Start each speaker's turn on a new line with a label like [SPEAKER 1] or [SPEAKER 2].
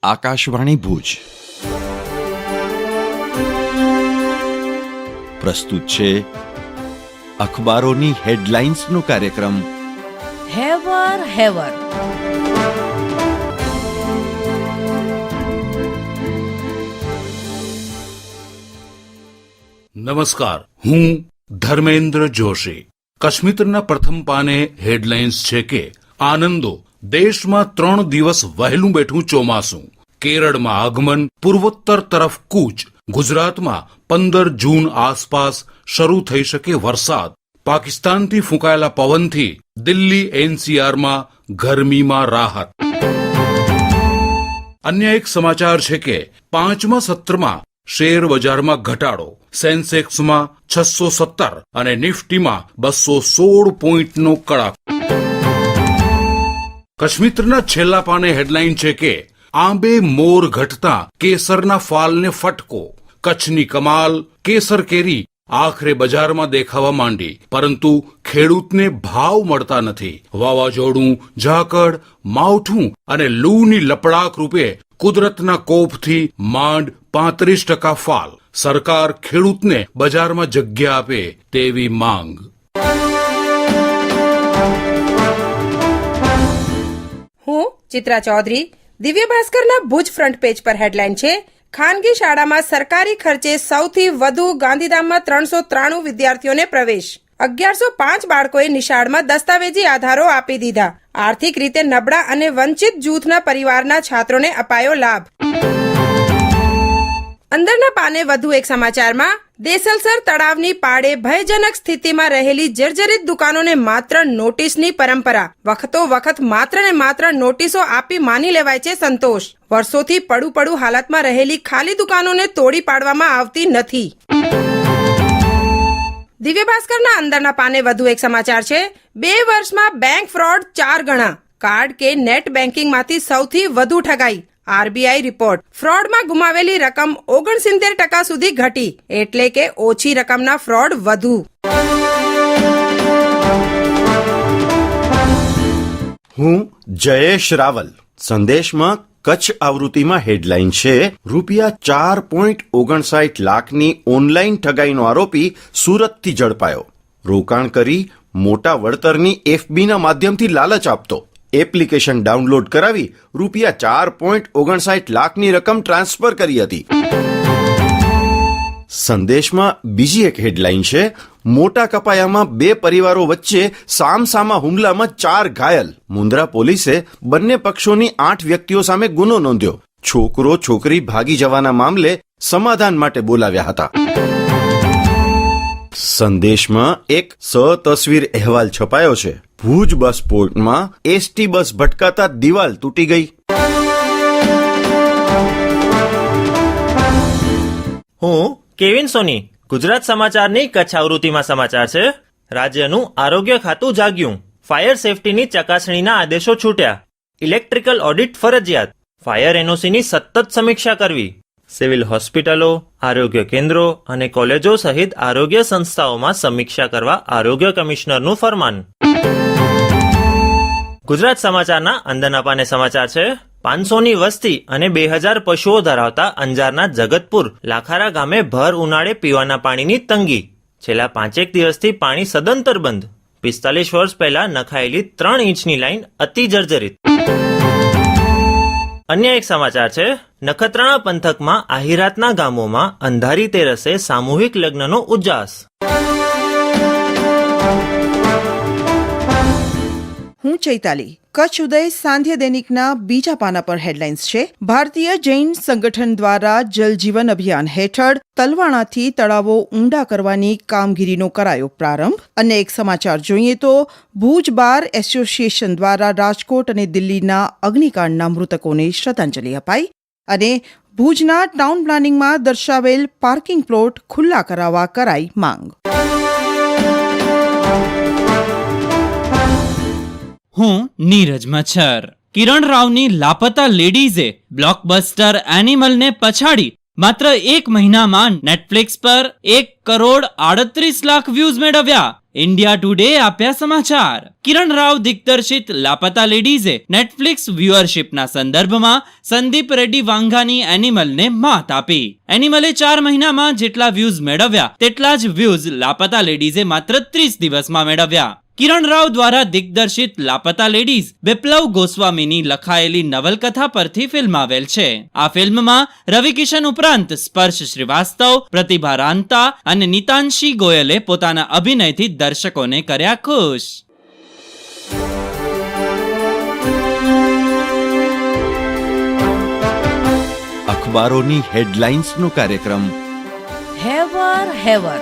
[SPEAKER 1] આકાશવાણી ભુજ પ્રસ્તુત છે અખબારોની હેડલાઇન્સનો કાર્યક્રમ
[SPEAKER 2] હેવર હેવર.
[SPEAKER 3] નમસ્કાર, હું ધર્મેન્દ્ર જોશી. કશ્મીરના પ્રથમ પાને હેડલાઇન્સ છે કે આનંદો, દેશમાં 3 દિવસ વહેલું બેઠું ચોમાસું. કેરળમાં આગમન, પૂર્વોત્તર તરફ કૂચ. ગુજરાતમાં 15 જૂન આસપાસ શરૂ થઈ શકે વરસાદ. પાકિસ્તાનથી ફૂંકાયેલા પવનથી દિલ્હી એનસીઆરમાં ગરમીમાં રાહત. અન્ય એક સમાચાર છે કે 5મા સત્રમાં શેર બજારમાં ઘટાડો. સેન્સેક્સમાં 617 અને નિફ્ટીમાં 216 પોઈન્ટનો કડાકો. કશ્મીરના છેલ્લા પાને હેડલાઇન છે કે આંબે મોર ઘટતા કેસરના ફાલને ફટકો. કચ્છની કમાલ કેસર કેરી આખરે બજારમાં દેખાવા માંડી, પરંતુ ખેડૂતને ભાવ મળતા નથી. વાવાઝોડું, ઝાકળ, માવઠું અને લૂની લપડાક રૂપે કુદરતના કોપથી માંડ 35% ફાલ. સરકાર ખેડૂતને બજારમાં જગ્યા આપે તેવી માંગ.
[SPEAKER 2] હું ચિત્રા ચૌધરી. દિવ્ય ભાસ્કરના ભુજ ફ્રન્ટ પેજ પર હેડલાઇન છે, ખાનગી શાળામાં સરકારી ખર્ચે સૌથી વધુ ગાંધીધામમાં 393 વિદ્યાર્થીઓને પ્રવેશ. 1105 બાળકોએ નિશાળમાં દસ્તાવેજી આધારો આપી દીધા. આર્થિક રીતે નબળા અને વંચિત જૂથના પરિવારના છાત્રોને અપાયો લાભ. અંદરના પાને વધુ એક સમાચારમાં દેસલસર તળાવની પાળે ભયજનક સ્થિતિમાં રહેલી જર્જરિત દુકાનોને માત્ર નોટિસની પરંપરા. વખતો વખત માત્ર ને માત્ર નોટિસો આપી માની લેવાય છે સંતોષ. વર્ષોથી પડું હાલતમાં રહેલી ખાલી દુકાનોને તોડી પાડવામાં આવતી નથી. દિવ્ય ભાસ્કરના અંદરના પાને વધુ એક સમાચાર છે, 2 વર્ષમાં બેંક ફ્રોડ 4 ગણા. કાર્ડ કે નેટ બેન્કિંગમાંથી સૌથી વધુ ઠગાઈ. RBI report. ફ્રોડમાં ગુમાવેલી રકમ 69% સુધી ઘટી, એટલે કે ઓછી રકમના ફ્રોડ વધુ.
[SPEAKER 1] હું જયેશ રાવલ. સંદેશમાં કચ્છ આવૃત્તિમાં હેડલાઇન છે, ₹4.59 લાખની ઓનલાઈન ઠગાઈનો આરોપી સુરતથી ઝડપાયો. રોકાણ કરી મોટા વળતરની એફબીના માધ્યમથી લાલચ આપતો. એપ્લિકેશન ડાઉનલોડ કરાવી ₹4.59 લાખની રકમ ટ્રાન્સફર કરી હતી. સંદેશમાં બીજી એક હેડલાઇન છે, મોટા કપાયામાં 2 પરિવારો વચ્ચે સામસામા હુમલામાં 4 ઘાયલ. મુન્દ્રા પોલીસે બંને પક્ષોની 8 વ્યક્તિઓ સામે ગુનો નોંધ્યો. છોકરો છોકરી ભાગી જવાના મામલે સમાધાન માટે બોલાવ્યા હતા. સંદેશમાં એક સતસ્વીર અહેવાલ છપાયો છે, ભુજ બસ પોર્ટમાં એસટી બસ ભટકાતા દિવાલ તૂટી ગઈ.
[SPEAKER 4] હું કેવિન સોની. ગુજરાત સમાચારની કચ્છ આવૃત્તિમાં સમાચાર છે, રાજ્યનું આરોગ્ય ખાતું જાગ્યું. ફાયર સેફટીની ચકાસણીના આદેશો છૂટ્યા. ઇલેક્ટ્રિકલ ઓડિટ ફરજિયાત. ફાયર એનઓસીની સતત સમીક્ષા કરવી. સિવિલ હોસ્પિટલો, આરોગ્ય કેન્દ્રો અને કોલેજો સહિત આરોગ્ય સંસ્થાઓમાં સમીક્ષા કરવા આરોગ્ય કમિશનરનું ફરમાન. ગુજરાત સમાચારના અંદરના પાને સમાચાર છે, 500ની વસ્તી અને 2000 પશુઓ ધરાવતા અંજારના જગતપુર લાખારા ગામે ભર ઉનાળે પીવાના પાણીની તંગી. છેલ્લા 5 દિવસથી પાણી સદંતર બંધ. 45 વર્ષ પહેલા નખાયેલી 3 ઇંચની લાઈન અતિ જર્જરિત. અન્ય એક સમાચાર છે, નખત્રાણા પંથકમાં આહિરાતના ગામોમાં અંધારી તેરસે સામૂહિક લગ્નનો ઉજ્જાસ.
[SPEAKER 5] હું ચૈતાલી. કચ્છ ઉદય સાંધ્ય દૈનિકના બીજા પાના પર હેડલાઇન્સ છે, ભારતીય જૈન સંગઠન દ્વારા જલ જીવન અભિયાન હેઠળ તલવાણાથી તળાવો ઊંડા કરવાની કામગીરીનો કરાયો પ્રારંભ. અને એક સમાચાર જોઈએ તો ભુજ બાર એસોસિએશન દ્વારા રાજકોટ અને દિલ્હીના અગ્નિકાંડના મૃતકોને શ્રદ્ધાંજલિ અપાઈ. અને ભુજના ટાઉન પ્લાનિંગમાં દર્શાવેલ પાર્કિંગ પ્લોટ ખુલ્લા કરાવવા કરાઈ માંગ.
[SPEAKER 6] હું નીરજ મચ્છર. કિરણ રાવની લાપતા લેડીઝે બ્લોકબસ્ટર એનિમલને પછાડી માત્ર એક મહિનામાં નેટફ્લિક્સ પર 1,38,00,000 વ્યૂઝ મેળવ્યા. ઇન્ડિયા ટુડે આપ્યા સમાચાર. કિરણ રાવ દિગ્દર્શિત લાપતા લેડીઝે નેટફ્લિક્સ વ્યુઅરશિપના સંદર્ભમાં સંદીપ રેડ્ડી વાંઘાની એનિમલને માત આપી. એનિમલે 4 મહિનામાં જેટલા વ્યૂઝ મેળવ્યા તેટલા જ વ્યૂઝ લાપતા લેડીઝે માત્ર 30 દિવસમાં મેળવ્યા. કિરણ રાવ દ્વારા દિગ્દર્શિત લાપતા લેડીઝ બિપ્લવ ગોસ્વામીની લખાયેલી નવલકથા પરથી ફિલ્માવેલ છે. આ ફિલ્મમાં રવિ કિશન ઉપરાંત સ્પર્શ શ્રીવાસ્તવ, પ્રતિભા રાંતા અને નીતાંશી ગોયલે પોતાના અભિનયથી દર્શકોને કર્યા ખુશ.
[SPEAKER 1] અખબારોની હેડલાઇન્સનો કાર્યક્રમ
[SPEAKER 7] હેવર